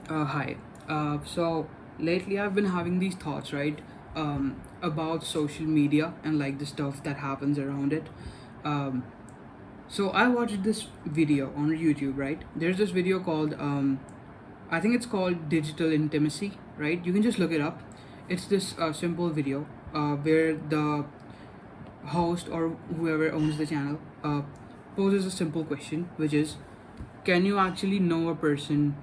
Hi. So lately I've been having these thoughts, right, about social media and like the stuff that happens around it. Um, so I watched this video on YouTube, right? There's this video called, I think it's called Digital Intimacy, right? You can just look it up. It's this simple video where the host or whoever owns the channel poses a simple question, which is, can you actually know a person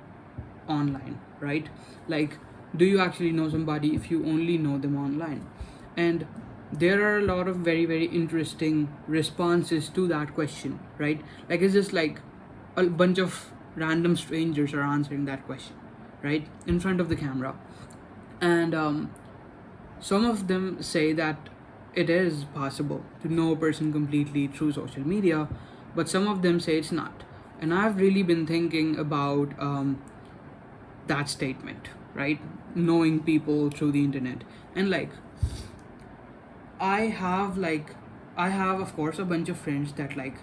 online, right? Like, do you actually know somebody if you only know them online? And there are a lot of very, very interesting responses to that question, right? Like, it's just like a bunch of random strangers are answering that question, right? In front of the camera. And some of them say that it is possible to know a person completely through social media, but some of them say it's not. And I've really been thinking about that statement, right? Knowing people through the internet. And like, I have like, I have, of course, a bunch of friends that like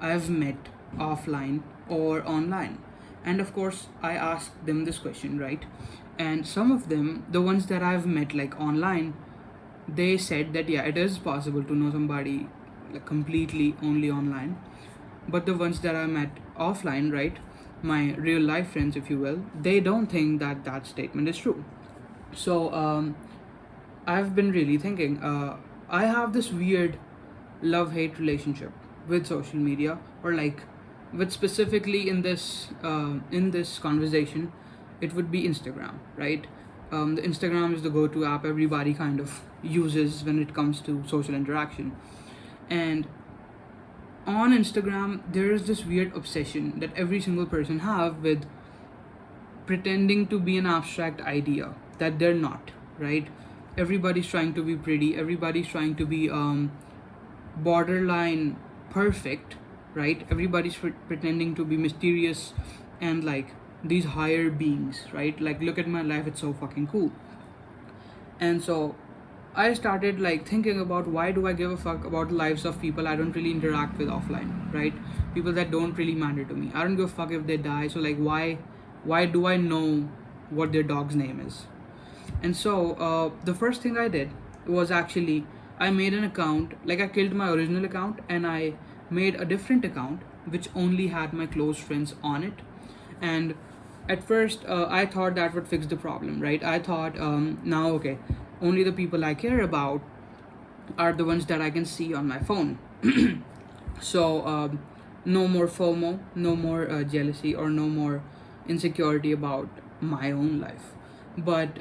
I've met offline or online. And of course, I ask them this question, right? And some of them, the ones that I've met like online, they said that yeah, it is possible to know somebody like completely only online. But the ones that I met offline, right, my real life friends, if you will, they don't think that that statement is true. So I've been really thinking. I have this weird love-hate relationship with social media, or like, with specifically in this conversation, it would be Instagram, right? The Instagram is the go-to app everybody kind of uses when it comes to social interaction, and on Instagram there is this weird obsession that every single person have with pretending to be an abstract idea that they're not, right? Everybody's trying to be pretty, everybody's trying to be borderline perfect, right? Everybody's pretending to be mysterious and like these higher beings, right? Like, look at my life, it's so fucking cool. And so I started like thinking about, why do I give a fuck about the lives of people I don't really interact with offline, right? People that don't really matter to me. I don't give a fuck if they die. So like, why do I know what their dog's name is? And so the first thing I did was actually, I made an account, like I killed my original account and I made a different account which only had my close friends on it. And at first, I thought that would fix the problem, right? I thought, now, okay, only the people I care about are the ones that I can see on my phone. So, no more FOMO, no more jealousy, or no more insecurity about my own life. But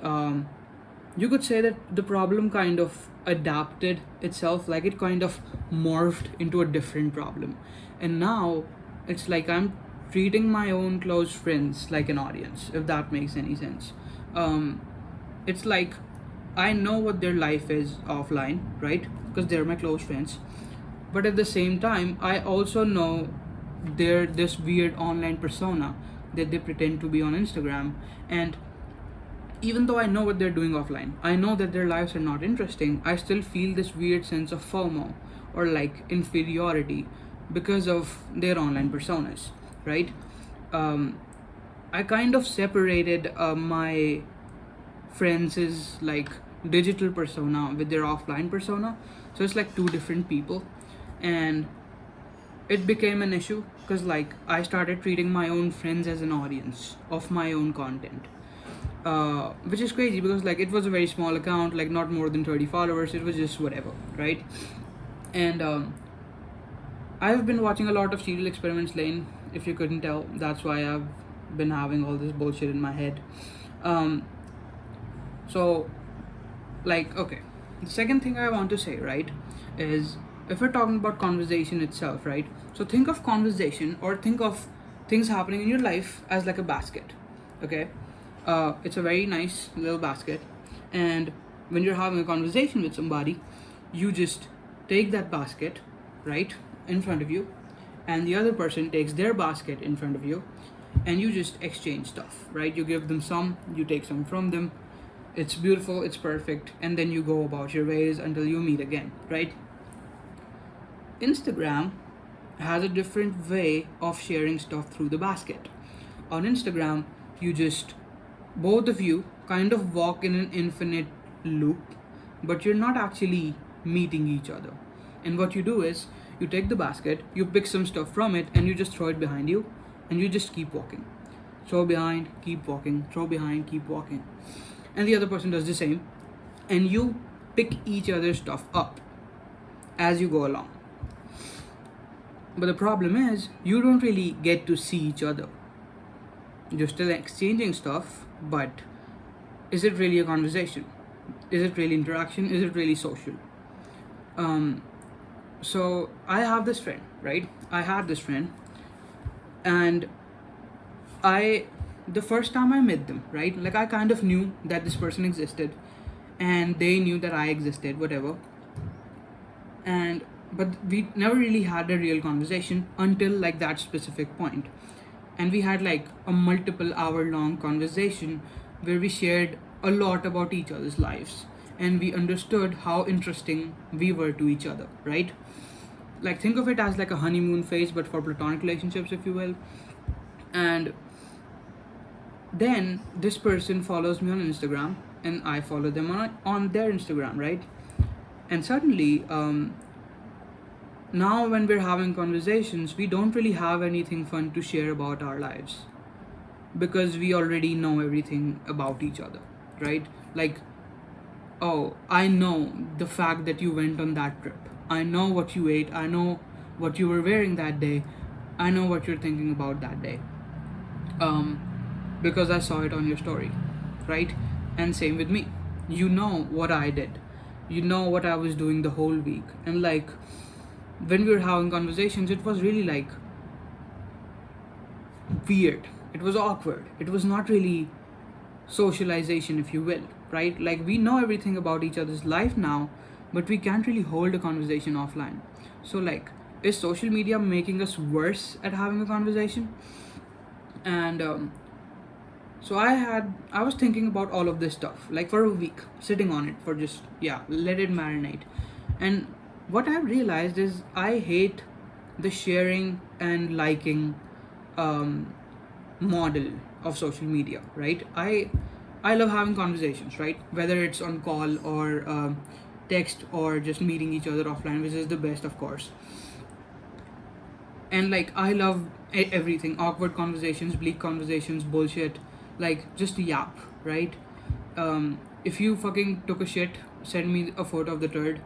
you could say that the problem kind of adapted itself, like it kind of morphed into a different problem. And now it's like I'm treating my own close friends like an audience, if that makes any sense. um, it's like I know what their life is offline, right? Because they're my close friends. But at the same time, I also know they're this weird online persona that they pretend to be on Instagram. And even though I know what they're doing offline, I know that their lives are not interesting, I still feel this weird sense of FOMO, or like inferiority, because of their online personas, right? Um, I kind of separated my friends' like digital persona with their offline persona. So it's like two different people. And it became an issue because like I started treating my own friends as an audience of my own content, which is crazy because like it was a very small account, like not more than 30 followers. It was just whatever, right? And I've been watching a lot of serial experiments lane, if you couldn't tell. That's why I've been having all this bullshit in my head. um, so like, okay, the second thing I want to say, right, is, if we're talking about conversation itself, right? So think of conversation, or think of things happening in your life as like a basket. Okay, it's a very nice little basket. And when you're having a conversation with somebody, you just take that basket, right, in front of you, and the other person takes their basket in front of you, and you just exchange stuff, right? You give them some, you take some from them. It's beautiful, it's perfect, and then you go about your ways until you meet again, right? Instagram has a different way of sharing stuff through the basket. On Instagram, you just both of you kind of walk in an infinite loop, but you're not actually meeting each other. And what you do is you take the basket, you pick some stuff from it, and you just throw it behind you, and you just keep walking. Throw behind, keep walking, throw behind, keep walking. And the other person does the same, and you pick each other's stuff up as you go along. But the problem is, you don't really get to see each other. You're still exchanging stuff, but is it really a conversation? Is it really interaction? Is it really social? So I have this friend, right? I had this friend, and the first time I met them, right? Like, I kind of knew that this person existed, and they knew that I existed, whatever. But we never really had a real conversation until like that specific point. And we had like a multiple hour long conversation where we shared a lot about each other's lives, and we understood how interesting we were to each other, right? Like, think of it as like a honeymoon phase, but for platonic relationships, if you will. And then this person follows me on Instagram, and I follow them on their Instagram, right? And suddenly, now when we're having conversations, we don't really have anything fun to share about our lives, because we already know everything about each other, right? Like, oh, I know the fact that you went on that trip. I know what you ate. I know what you were wearing that day. I know what you're thinking about that day. Because I saw it on your story, right? And same with me. You know what I did. You know what I was doing the whole week. And like, when we were having conversations, it was really like weird. It was awkward. It was not really socialization, if you will, right? Like, we know everything about each other's life now, but we can't really hold a conversation offline. So like, is social media making us worse at having a conversation? And so I was thinking about all of this stuff like for a week, sitting on it for just, yeah, let it marinate. And what I realized is I hate the sharing and liking model of social media, right? I love having conversations, right? Whether it's on call or text or just meeting each other offline, which is the best, of course. And like, I love everything: awkward conversations, bleak conversations, bullshit, like just yap, right? If you fucking took a shit, send me a photo of the turd.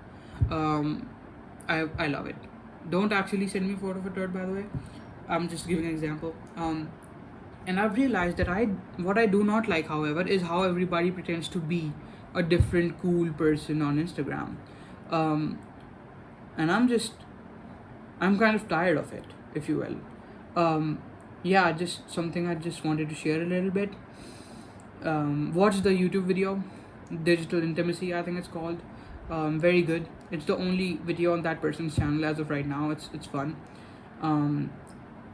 I love it. Don't actually send me a photo of a turd, by the way. I'm just giving an example. And I've realized that what I do not like, however, is how everybody pretends to be a different cool person on Instagram. And I'm kind of tired of it, if you will. Yeah, just something I just wanted to share a little bit. Watch the YouTube video, Digital Intimacy, I think it's called. Very good. It's the only video on that person's channel as of right now. It's fun.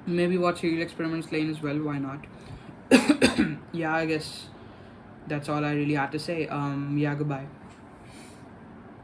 Maybe watch Serial Experiments Lane as well. Why not? Yeah, I guess that's all I really had to say. Yeah, goodbye.